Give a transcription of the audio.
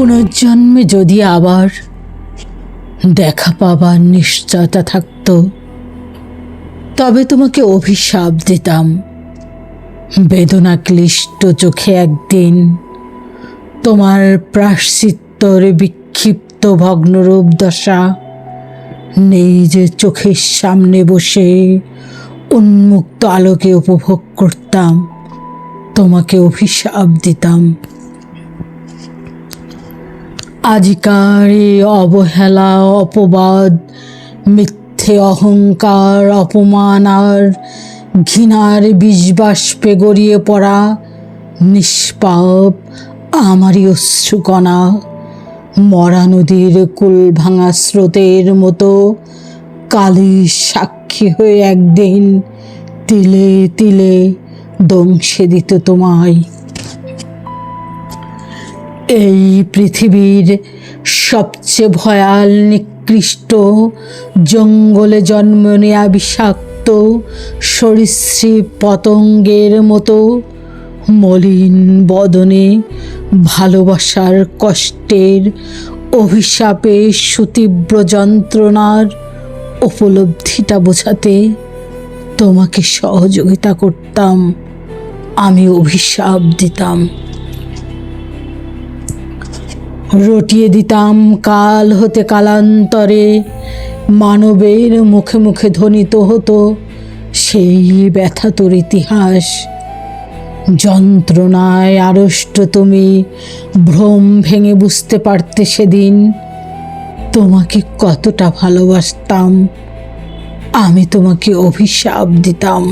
পুনর্জন্মে যদি আবার দেখা পাবার নিশ্চয়তা থাকত, তবে তোমাকে অভিশাপ দিতাম। বেদনা ক্লিষ্ট চোখে একদিন তোমার প্রায়শ্চিত্তর বিক্ষিপ্ত ভগ্নরূপ দশা নিজের চোখের সামনে বসে উন্মুক্ত আলোকে উপভোগ করতাম, তোমাকে অভিশাপ দিতাম। আজিকার এই অবহেলা, অপবাদ, মিথ্যে অহংকার, অপমান আর ঘৃণার বিষবাষ্পে গড়িয়ে পড়া নিষ্পাপ আমারই অশ্রুকণা মরা নদীর কুল ভাঙা স্রোতের মতো কালির সাক্ষী হয়ে একদিন তিলে তিলে দংশে দিত তোমায়। এই পৃথিবীর সবচেয়ে ভয়াল নিকৃষ্ট জঙ্গলে জন্ম নেয়া বিষাক্ত সরীসৃপ পতঙ্গের মতো মলিন বদনে ভালোবাসার কষ্টের অভিশাপে সুতীব্র যন্ত্রণার উপলব্ধিটা বোঝাতে তোমাকে সহযোগিতা করতাম, আমি অভিশাপ দিতাম। রটিয়ে দিতাম কাল হতে কালান্তরে মানবের মুখে মুখে ধ্বনিত হতো সেই ব্যথাতুর ইতিহাস। যন্ত্রণায় আড়ষ্ট তুমি ভ্রম ভেঙে বুঝতে পারতে সেদিন তোমাকে কতটা ভালোবাসতাম, আমি তোমাকে অভিশাপ দিতাম।